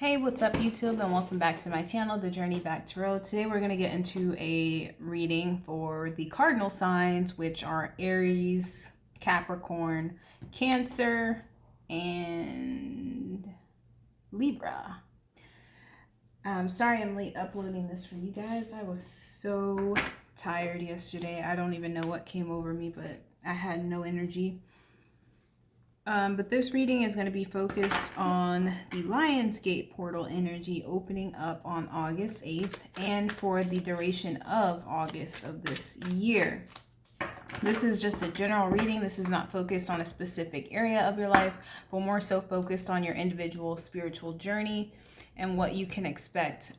Hey, what's up YouTube, and welcome back to my channel, The Journey Back Tarot. Today we're going to get into a reading for the cardinal signs, which are Aries, Capricorn, Cancer, and Libra. Sorry I'm late uploading this for you guys. I was so tired yesterday. I don't even know what came over me, but I had no energy. But this reading is going to be focused on the Lionsgate portal energy opening up on August 8th and for the duration of August of this year. This is just a general reading. This is not focused on a specific area of your life, but more so focused on your individual spiritual journey and what you can expect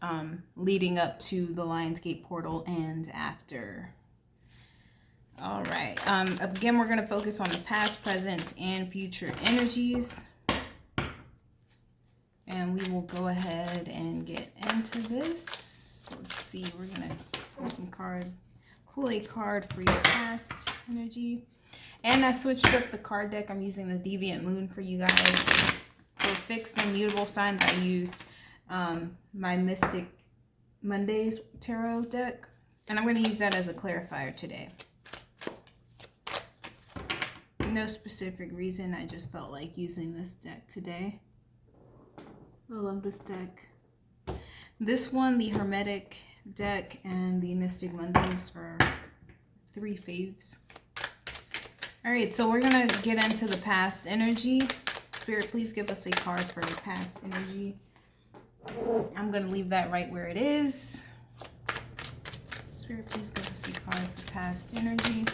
leading up to the Lionsgate portal and after. All right. Again, we're going to focus on the past, present, and future energies. And we will go ahead and get into this. Let's see. We're going to pull some pull a card for your past energy. And I switched up the card deck. I'm using the Deviant Moon for you guys. For fixed and mutable signs, I used my Mystic Mondays tarot deck. And I'm going to use that as a clarifier today. No specific reason, I just felt like using this deck today. I love this deck. This one, the Hermetic deck, and the Mystic Mondays for 3 faves. Alright, so we're going to get into the past energy. Spirit, please give us a card for the past energy. I'm going to leave that right where it is. Spirit, please give us a card for past energy.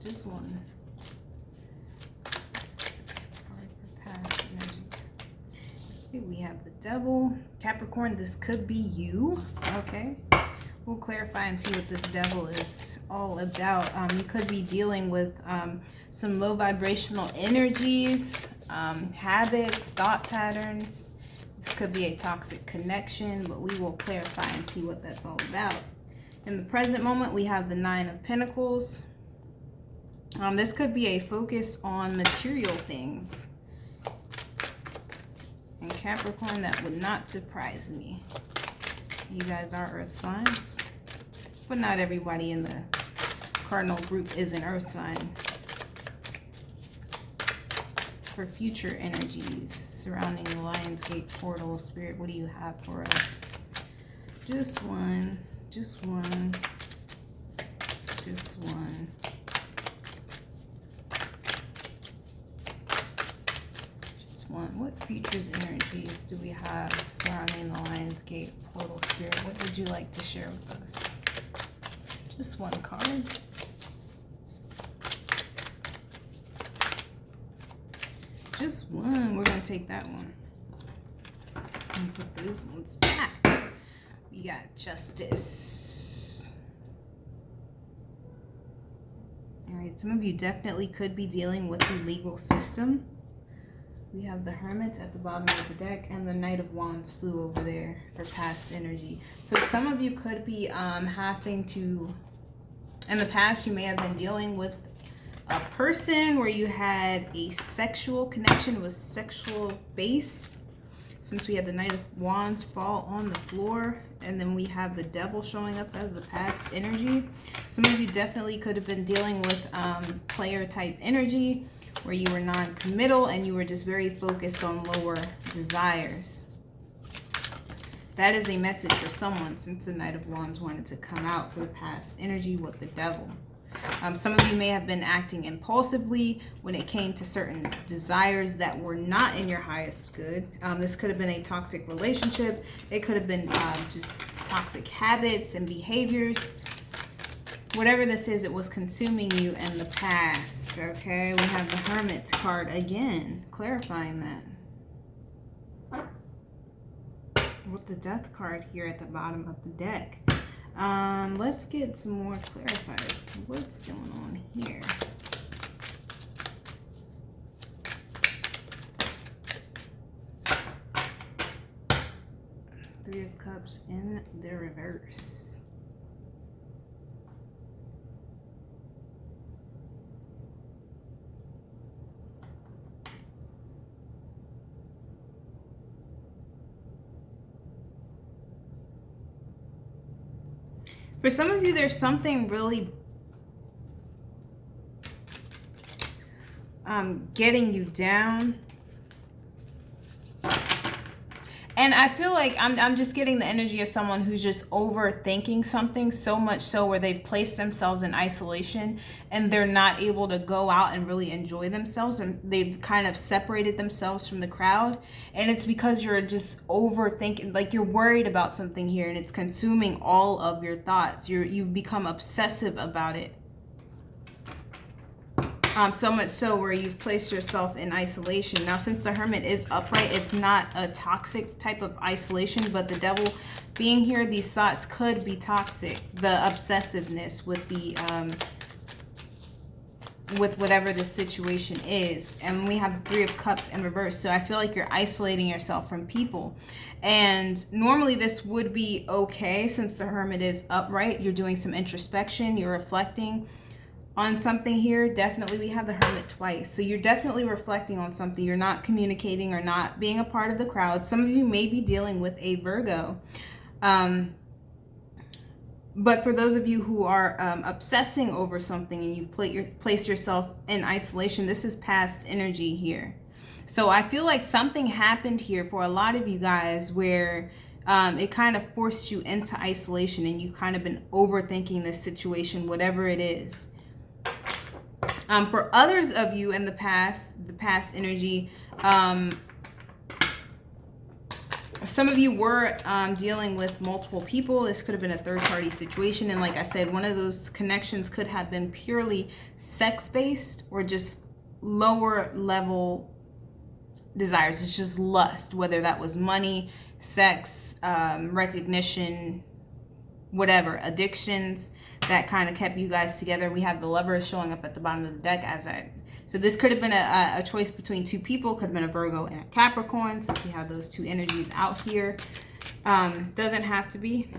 Just one. Card for past energy. Okay, we have the Devil. Capricorn, this could be you. Okay. We'll clarify and see what this Devil is all about. You could be dealing with some low vibrational energies, habits, thought patterns. This could be a toxic connection, but we will clarify and see what that's all about. In the present moment, we have the Nine of Pentacles. This could be a focus on material things. And Capricorn, that would not surprise me. You guys are earth signs. But not everybody in the cardinal group is an earth sign. For future energies surrounding the Lionsgate portal, Spirit, what do you have for us? Just one. Just one. Just one. What futures energies do we have surrounding the Lionsgate portal, Spirit? What would you like to share with us? Just one card. Just one. We're going to take that one and put those ones back. We got Justice. All right, some of you definitely could be dealing with the legal system. We have the Hermit at the bottom of the deck, and the Knight of Wands flew over there for past energy. So some of you could be having to, in the past, you may have been dealing with a person where you had a sexual connection. It was sexual based. Since we had the Knight of Wands fall on the floor, and then we have the Devil showing up as the past energy. Some of you definitely could have been dealing with player type energy, where you were non-committal and you were just very focused on lower desires. That is a message for someone, since the Knight of Wands wanted to come out for the past energy with the Devil. Some of you may have been acting impulsively when it came to certain desires that were not in your highest good. This could have been a toxic relationship. It could have been just toxic habits and behaviors. Whatever this is, it was consuming you in the past, okay? We have the Hermit card again, clarifying that. With the Death card here at the bottom of the deck. Let's get some more clarifiers. What's going on here? Three of Cups in the reverse. For some of you, there's something really getting you down. And I feel like I'm just getting the energy of someone who's just overthinking something, so much so where they've placed themselves in isolation and they're not able to go out and really enjoy themselves, and they've kind of separated themselves from the crowd. And it's because you're just overthinking, like you're worried about something here and it's consuming all of your thoughts. You've become obsessive about it. So much so where you've placed yourself in isolation. Now, since the Hermit is upright, it's not a toxic type of isolation, but the Devil being here, these thoughts could be toxic. The obsessiveness with the with whatever the situation is. And we have the Three of Cups in reverse. So I feel like you're isolating yourself from people. And normally this would be okay since the Hermit is upright. You're doing some introspection, you're reflecting on something here. Definitely we have the Hermit twice, so you're definitely reflecting on something. You're not communicating or not being a part of the crowd. Some of you may be dealing with a Virgo, but for those of you who are obsessing over something and you've placed yourself in isolation, this is past energy here. So I feel like something happened here for a lot of you guys where it kind of forced you into isolation and you've kind of been overthinking this situation, whatever it is. For others of you in the past energy, some of you were dealing with multiple people. This could have been a third-party situation. And like I said, one of those connections could have been purely sex-based or just lower-level desires. It's just lust, whether that was money, sex, recognition, whatever, addictions that kind of kept you guys together. We have the Lovers showing up at the bottom of the deck so this could have been a choice between two people. Could have been a Virgo and a Capricorn. So we have those two energies out here. Doesn't have to be.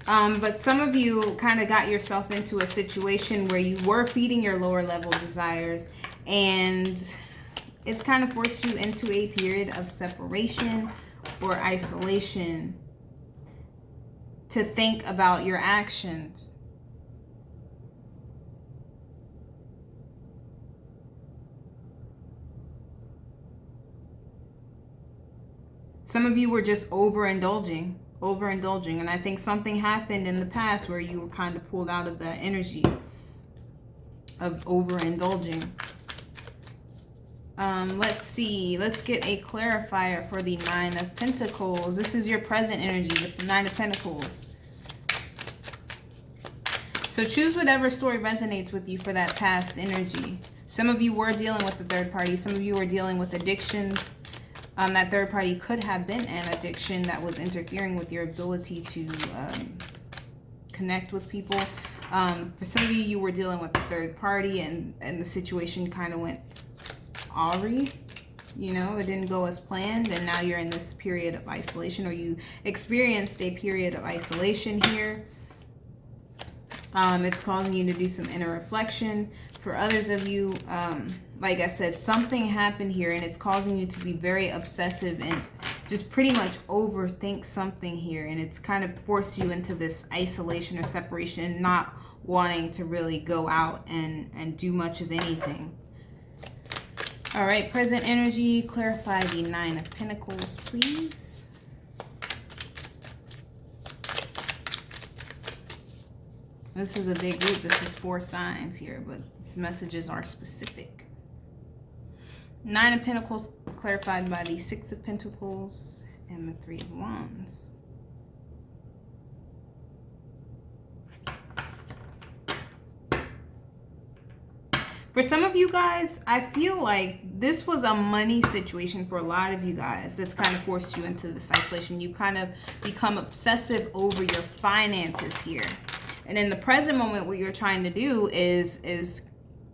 But some of you kind of got yourself into a situation where you were feeding your lower level desires, and it's kind of forced you into a period of separation or isolation to think about your actions. Some of you were just overindulging. And I think something happened in the past where you were kind of pulled out of the energy of overindulging. Let's see. Let's get a clarifier for the Nine of Pentacles. This is your present energy with the Nine of Pentacles. So choose whatever story resonates with you for that past energy. Some of you were dealing with the third party. Some of you were dealing with addictions. That third party could have been an addiction that was interfering with your ability to connect with people. For some of you, you were dealing with the third party and the situation kind of went awry. You know, it didn't go as planned, and now you're in this period of isolation, or you experienced a period of isolation here. It's causing you to do some inner reflection. For others of you, like I said, something happened here and it's causing you to be very obsessive and just pretty much overthink something here. And it's kind of forced you into this isolation or separation and not wanting to really go out and do much of anything. All right, present energy, clarify the Nine of Pentacles, please. This is a big group. This is 4 signs here, but these messages are specific. Nine of Pentacles clarified by the Six of Pentacles and the Three of Wands. For some of you guys, I feel like this was a money situation for a lot of you guys that's kind of forced you into this isolation. You kind of become obsessive over your finances here. And in the present moment, what you're trying to do is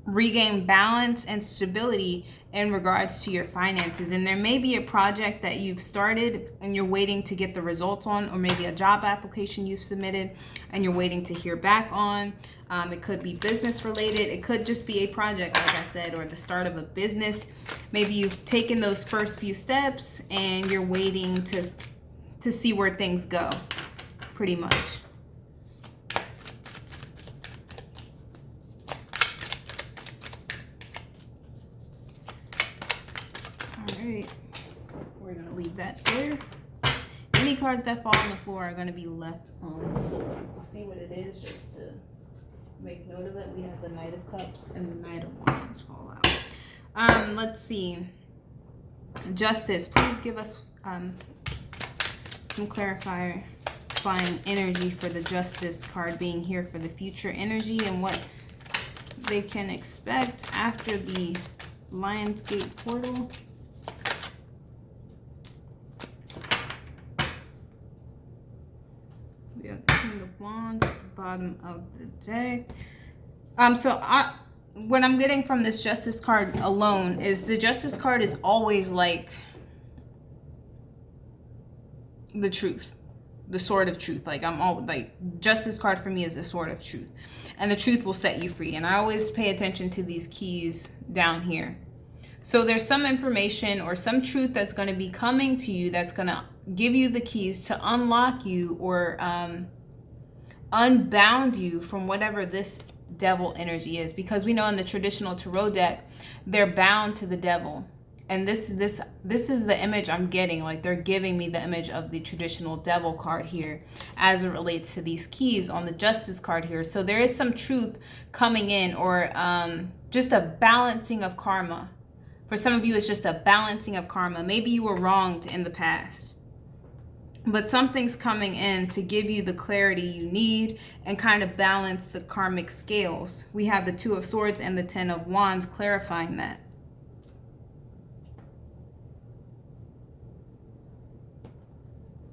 regain balance and stability in regards to your finances. And there may be a project that you've started and you're waiting to get the results on, or maybe a job application you've submitted and you're waiting to hear back on. It could be business related. It could just be a project, like I said, or the start of a business. Maybe you've taken those first few steps and you're waiting to see where things go. pretty much. All right, we're gonna leave that there. Any cards that fall on the floor are gonna be left on the floor. We'll see what it is just to make note of it. We have the Knight of Cups and the Knight of Wands fall out. Let's see. Justice, please give us some clarifying energy for the Justice card being here for the future energy and what they can expect after the Lionsgate portal. We have the King of Wands at the bottom of the deck. What I'm getting from this Justice card alone is the Justice card is always like the truth, the sword of truth. Like I'm all like, Justice card for me is the sword of truth, and the truth will set you free. And I always pay attention to these keys down here. So there's some information or some truth that's going to be coming to you that's going to give you the keys to unlock you or unbound you from whatever this devil energy is, because we know in the traditional tarot deck they're bound to the devil, and this is the image I'm getting. Like they're giving me the image of the traditional devil card here as it relates to these keys on the Justice card here. So there is some truth coming in, or just a balancing of karma. For some of you, it's just a balancing of karma. Maybe you were wronged in the past, but something's coming in to give you the clarity you need and kind of balance the karmic scales. We have the Two of Swords and the Ten of Wands clarifying that.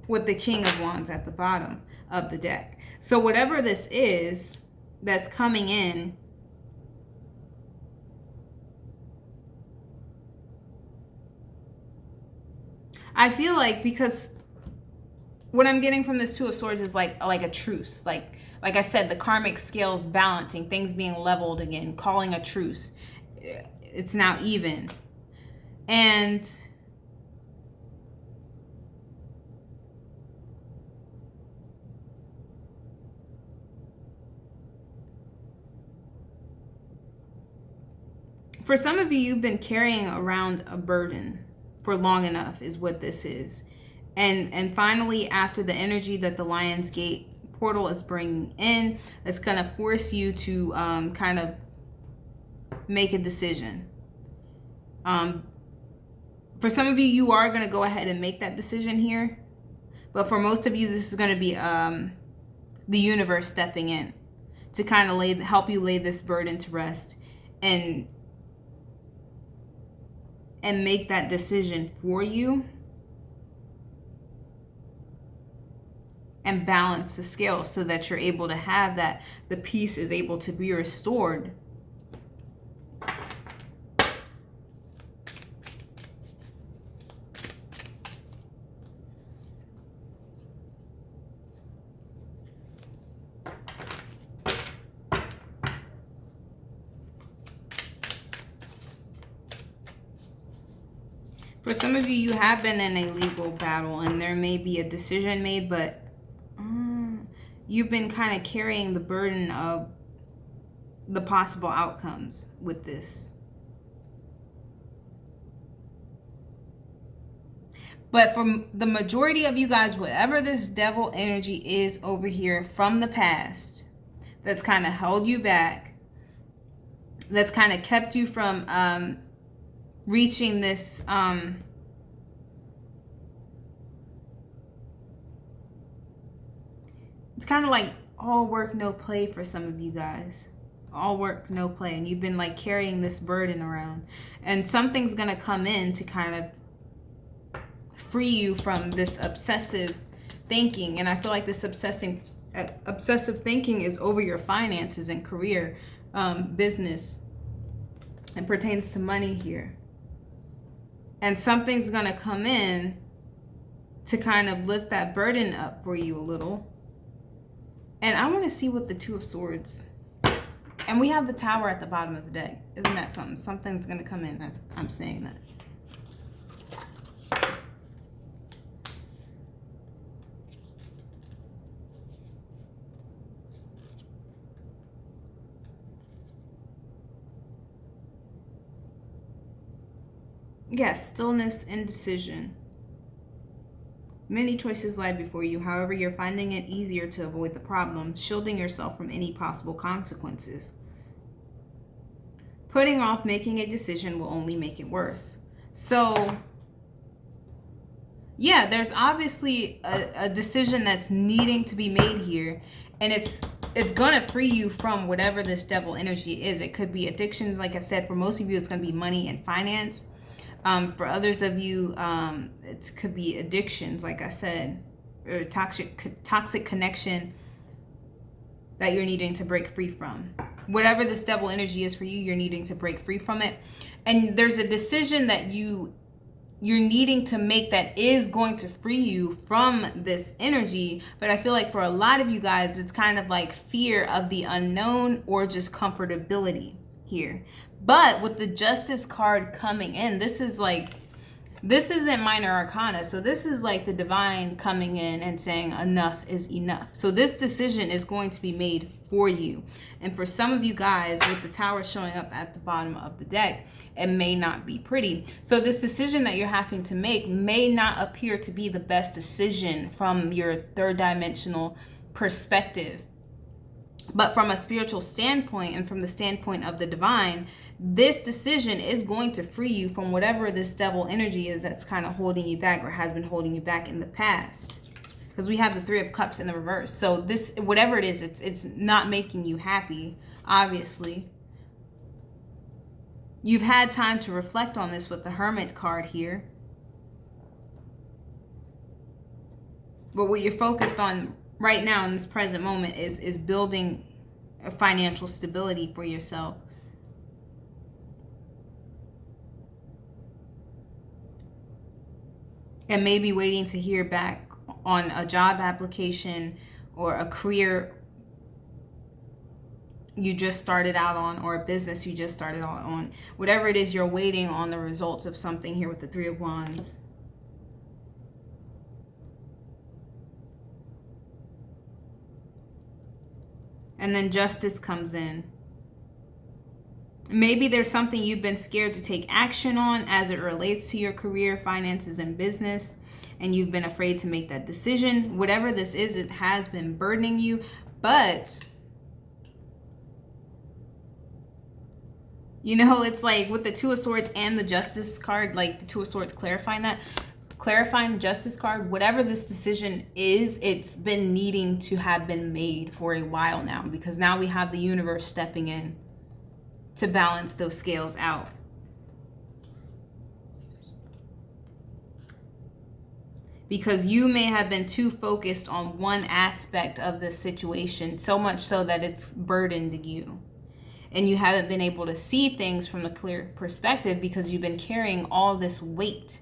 With the King of Wands at the bottom of the deck. So whatever this is that's coming in, I feel like, because what I'm getting from this Two of Swords is like a truce. Like I said, the karmic scales balancing, things being leveled again, calling a truce. It's now even. And for some of you, you've been carrying around a burden for long enough is what this is. And finally, after the energy that the Lionsgate portal is bringing in, it's going to force you to kind of make a decision. For some of you, you are going to go ahead and make that decision here. But for most of you, this is going to be the universe stepping in to kind of help you lay this burden to rest and make that decision for you and balance the scales so that you're able to have that, the peace is able to be restored. For some of you, you have been in a legal battle and there may be a decision made, but you've been kind of carrying the burden of the possible outcomes with this. But for the majority of you guys, whatever this devil energy is over here from the past that's kind of held you back, that's kind of kept you from reaching this it's kind of like all work, no play for some of you guys. All work, no play. And you've been like carrying this burden around. And something's going to come in to kind of free you from this obsessive thinking. And I feel like this obsessive thinking is over your finances and career, business. It pertains to money here. And something's going to come in to kind of lift that burden up for you a little. And I want to see what the Two of Swords. And we have the Tower at the bottom of the deck. Isn't that something? Something's going to come in. I'm saying that. Yes, stillness, indecision. Many choices lie before you. However, you're finding it easier to avoid the problem, shielding yourself from any possible consequences. Putting off making a decision will only make it worse. So, yeah, there's obviously a decision that's needing to be made here, and it's gonna free you from whatever this devil energy is. It could be addictions, like I said. For most of you, it's gonna be money and finance. For others of you, it could be addictions, like I said, or toxic connection that you're needing to break free from. Whatever this devil energy is for you, you're needing to break free from it. And there's a decision that you're needing to make that is going to free you from this energy. But I feel like for a lot of you guys, it's kind of like fear of the unknown or just comfortability here. But with the Justice card coming in, this isn't minor arcana. So this is like the divine coming in and saying enough is enough. So this decision is going to be made for you. And for some of you guys, with the Tower showing up at the bottom of the deck, it may not be pretty. So this decision that you're having to make may not appear to be the best decision from your third dimensional perspective. But from a spiritual standpoint and from the standpoint of the divine, this decision is going to free you from whatever this devil energy is that's kind of holding you back or has been holding you back in the past. Because we have the Three of Cups in the reverse. So this, whatever it is, it's not making you happy, obviously. You've had time to reflect on this with the Hermit card here. But what you're focused on right now in this present moment is building a financial stability for yourself. And maybe waiting to hear back on a job application or a career you just started out on, or a business you just started out on. Whatever it is, you're waiting on the results of something here with the Three of Wands. And then Justice comes in. Maybe there's something you've been scared to take action on as it relates to your career, finances, and business, and you've been afraid to make that decision. Whatever this is, it has been burdening you. But, you know, it's like with the Two of Swords and the Justice card, like the Two of Swords clarifying that. Clarifying the Justice card, whatever this decision is, it's been needing to have been made for a while now, because now we have the universe stepping in to balance those scales out. Because you may have been too focused on one aspect of this situation, so much so that it's burdened you. And you haven't been able to see things from a clear perspective because you've been carrying all this weight.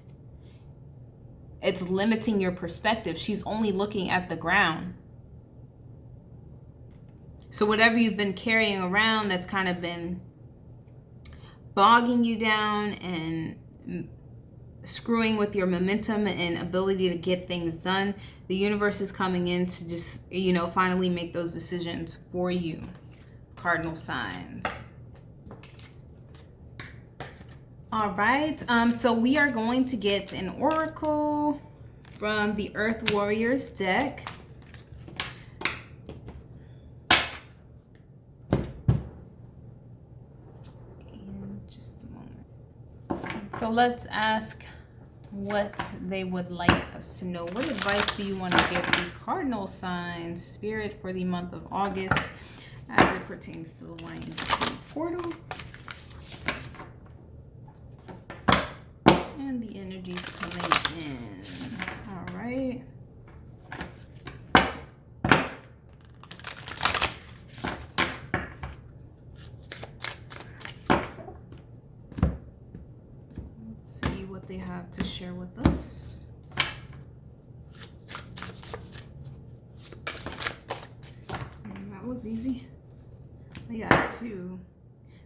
It's limiting your perspective. She's only looking at the ground. So whatever you've been carrying around that's kind of been bogging you down and screwing with your momentum and ability to get things done, the universe is coming in to just, you know, finally make those decisions for you, cardinal signs. All right, so we are going to get an oracle from the Earth Warriors deck. In just a moment. So let's ask what they would like us to know. What advice do you want to give the cardinal signs, Spirit, for the month of August as it pertains to the line portal? And the energy's coming in. All right. Let's see what they have to share with us. And that was easy. We got two.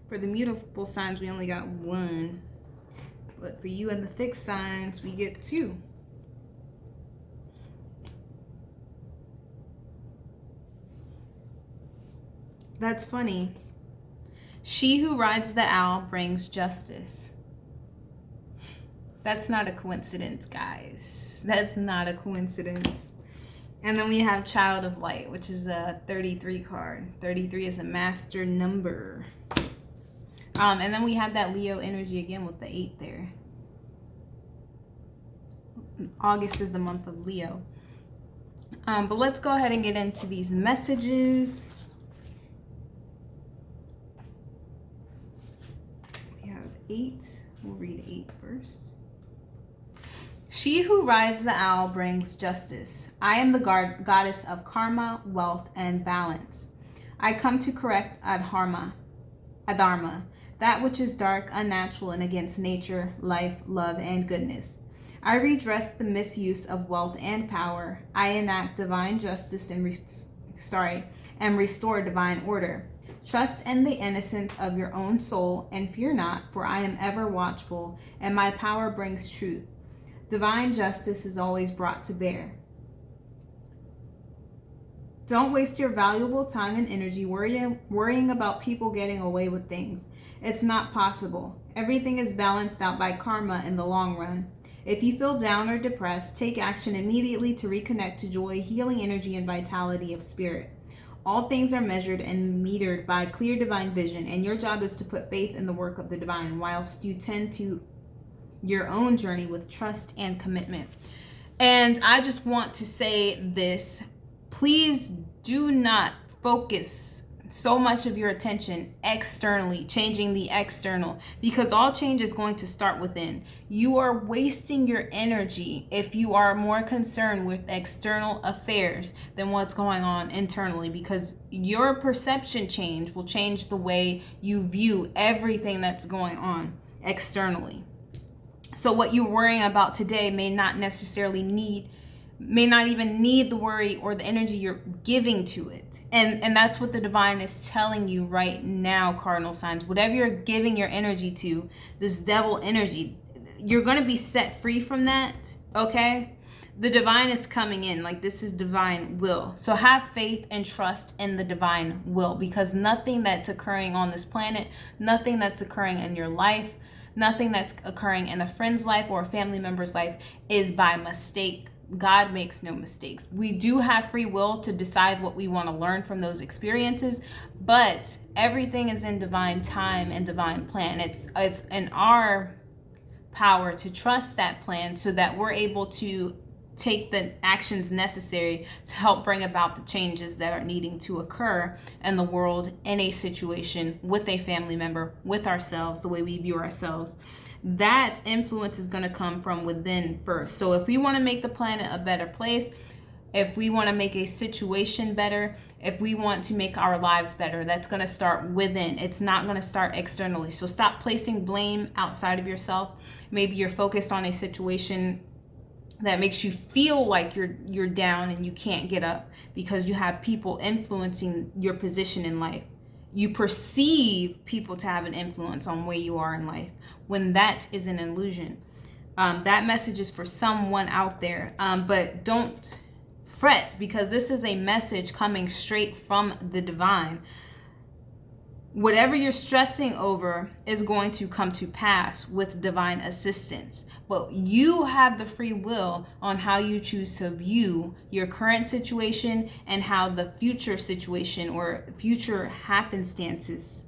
For the mutable signs, we only got one. But for you and the fixed signs, we get two. That's funny. She who rides the owl brings justice. That's not a coincidence, guys. That's not a coincidence. And then we have Child of Light, which is a 33 card. 33 is a master number. And then we have that Leo energy again with the 8 there. August is the month of Leo. But let's go ahead and get into these messages. We have 8. We'll read 8 first. She who rides the owl brings justice. I am the goddess of karma, wealth, and balance. I come to correct adharma, that which is dark, unnatural, and against nature, life, love, and goodness. I redress the misuse of wealth and power. I enact divine justice and restore divine order. Trust in the innocence of your own soul and fear not, for I am ever watchful, and my power brings truth. Divine justice is always brought to bear. Don't waste your valuable time and energy worrying about people getting away with things. It's not possible. Everything is balanced out by karma in the long run. If you feel down or depressed, take action immediately to reconnect to joy, healing energy, and vitality of spirit. All things are measured and metered by clear divine vision, and your job is to put faith in the work of the divine whilst you tend to your own journey with trust and commitment. And I just want to say this. Please do not focus so much of your attention externally, changing the external, because all change is going to start within. You are wasting your energy if you are more concerned with external affairs than what's going on internally, because your perception change will change the way you view everything that's going on externally. So what you're worrying about today may not even need the worry or the energy you're giving to it. And that's what the divine is telling you right now, cardinal signs. Whatever you're giving your energy to, this devil energy, you're going to be set free from that, okay? The divine is coming in, like this is divine will. So have faith and trust in the divine will, because nothing that's occurring on this planet, nothing that's occurring in your life, nothing that's occurring in a friend's life or a family member's life is by mistake. God makes no mistakes. We do have free will to decide what we want to learn from those experiences, but everything is in divine time and divine plan. It's in our power to trust that plan so that we're able to take the actions necessary to help bring about the changes that are needing to occur in the world, in a situation, with a family member, with ourselves, the way we view ourselves. That influence is going to come from within first. So if we want to make the planet a better place, if we want to make a situation better, if we want to make our lives better, that's going to start within. It's not going to start externally. So stop placing blame outside of yourself. Maybe you're focused on a situation that makes you feel like you're down and you can't get up because you have people influencing your position in life. You perceive people to have an influence on where you are in life, when that is an illusion. That message is for someone out there, but don't fret, because this is a message coming straight from the divine. Whatever you're stressing over is going to come to pass with divine assistance. But you have the free will on how you choose to view your current situation and how the future situation or future happenstances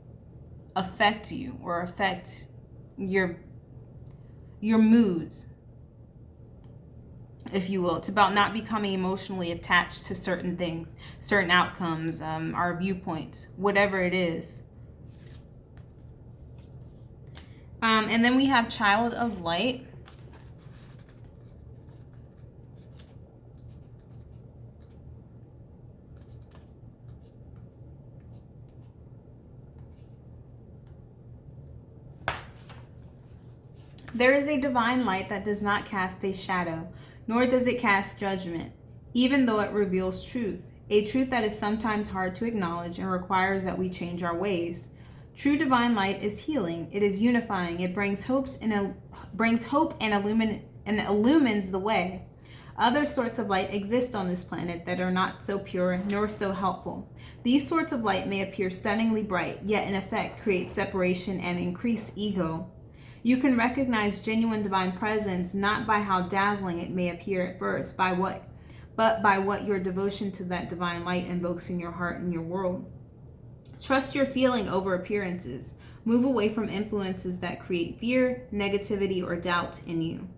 affect you or affect your moods, if you will. It's about not becoming emotionally attached to certain things, certain outcomes, our viewpoints, whatever it is. And then we have Child of Light. There is a divine light that does not cast a shadow, nor does it cast judgment, even though it reveals truth, a truth that is sometimes hard to acknowledge and requires that we change our ways. True divine light is healing. It is unifying. It brings hope and illumines the way. Other sorts of light exist on this planet that are not so pure nor so helpful. These sorts of light may appear stunningly bright, yet in effect create separation and increase ego. You can recognize genuine divine presence not by how dazzling it may appear at first, but by what your devotion to that divine light invokes in your heart and your world. Trust your feeling over appearances. Move away from influences that create fear, negativity, or doubt in you.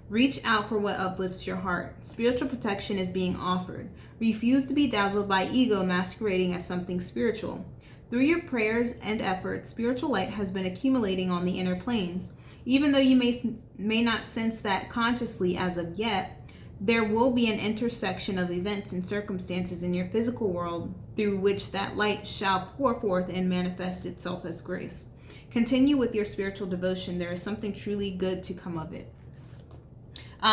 Reach out for what uplifts your heart. Spiritual protection is being offered. Refuse to be dazzled by ego masquerading as something spiritual. Through your prayers and efforts, spiritual light has been accumulating on the inner planes. Even though you may not sense that consciously as of yet, there will be an intersection of events and circumstances in your physical world through which that light shall pour forth and manifest itself as grace. Continue with your spiritual devotion. There is something truly good to come of it.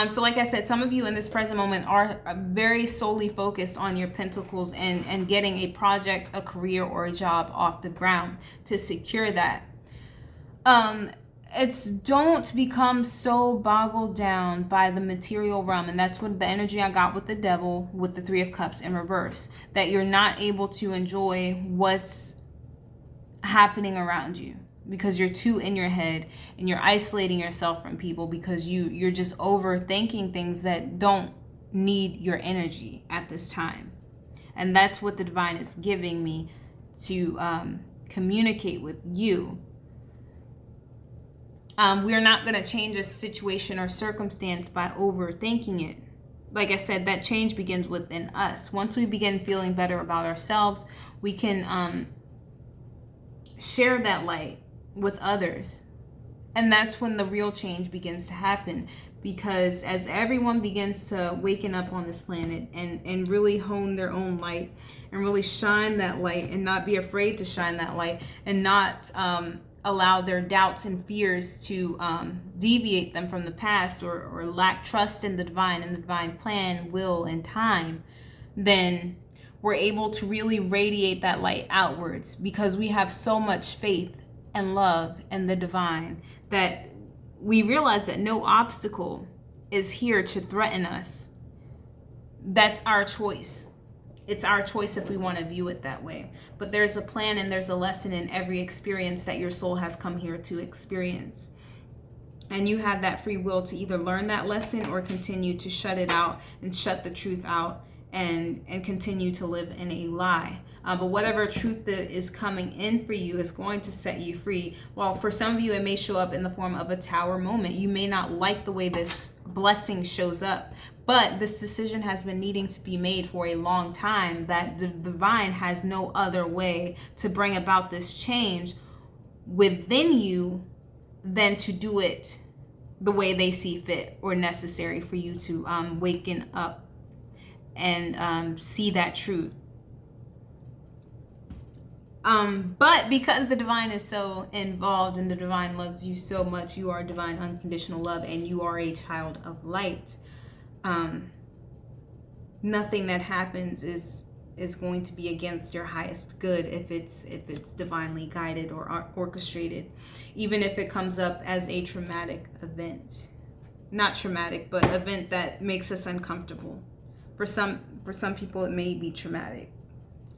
So like I said, some of you in this present moment are very solely focused on your pentacles and getting a project, a career, or a job off the ground to secure that. Don't become so boggled down by the material realm. And that's what the energy I got with the devil, with the Three of Cups in reverse, that you're not able to enjoy what's happening around you, because you're too in your head and you're isolating yourself from people because you're just overthinking things that don't need your energy at this time. And that's what the divine is giving me to communicate with you. We're not going to change a situation or circumstance by overthinking it. Like I said, that change begins within us. Once we begin feeling better about ourselves, we can share that light with others. And that's when the real change begins to happen, because as everyone begins to waken up on this planet and really hone their own light and really shine that light and not be afraid to shine that light and not allow their doubts and fears to deviate them from the past or lack trust in the divine plan, will, and time, then we're able to really radiate that light outwards, because we have so much faith and love and the divine that we realize that no obstacle is here to threaten us. That's our choice. It's our choice if we want to view it that way. But there's a plan and there's a lesson in every experience that your soul has come here to experience. And you have that free will to either learn that lesson or continue to shut it out and shut the truth out and continue to live in a lie. But whatever truth that is coming in for you is going to set you free. Well, for some of you, it may show up in the form of a tower moment. You may not like the way this blessing shows up, but this decision has been needing to be made for a long time, that the divine has no other way to bring about this change within you than to do it the way they see fit or necessary for you to waken up and see that truth. But because the divine is so involved and the divine loves you so much, you are divine unconditional love and you are a child of light. Nothing that happens is going to be against your highest good if it's divinely guided or orchestrated, even if it comes up as a traumatic event. Not traumatic, but event that makes us uncomfortable. For some people, it may be traumatic.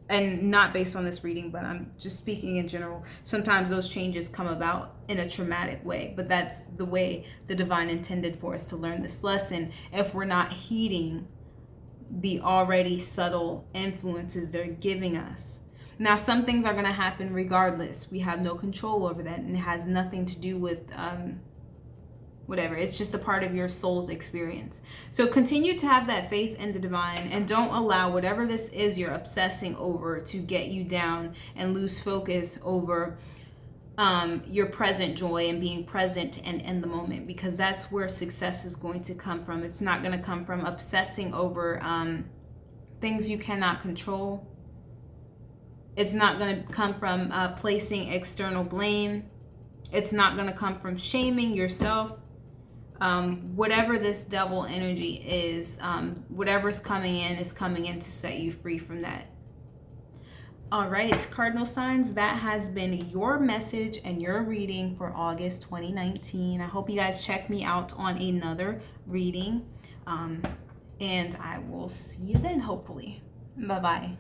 And not based on this reading, but I'm just speaking in general. Sometimes those changes come about in a traumatic way, but that's the way the divine intended for us to learn this lesson if we're not heeding the already subtle influences they're giving us. Now, some things are going to happen regardless. We have no control over that, and it has nothing to do with whatever. It's just a part of your soul's experience. So continue to have that faith in the divine, and don't allow whatever this is you're obsessing over to get you down and lose focus over your present joy and being present and in the moment, because that's where success is going to come from. It's not going to come from obsessing over things you cannot control. It's not going to come from placing external blame. It's not going to come from shaming yourself. Whatever this devil energy is, whatever's coming in is coming in to set you free from that. All right, Cardinal signs, that has been your message and your reading for August 2019. I hope you guys check me out on another reading, and I will see you then, hopefully. Bye-bye.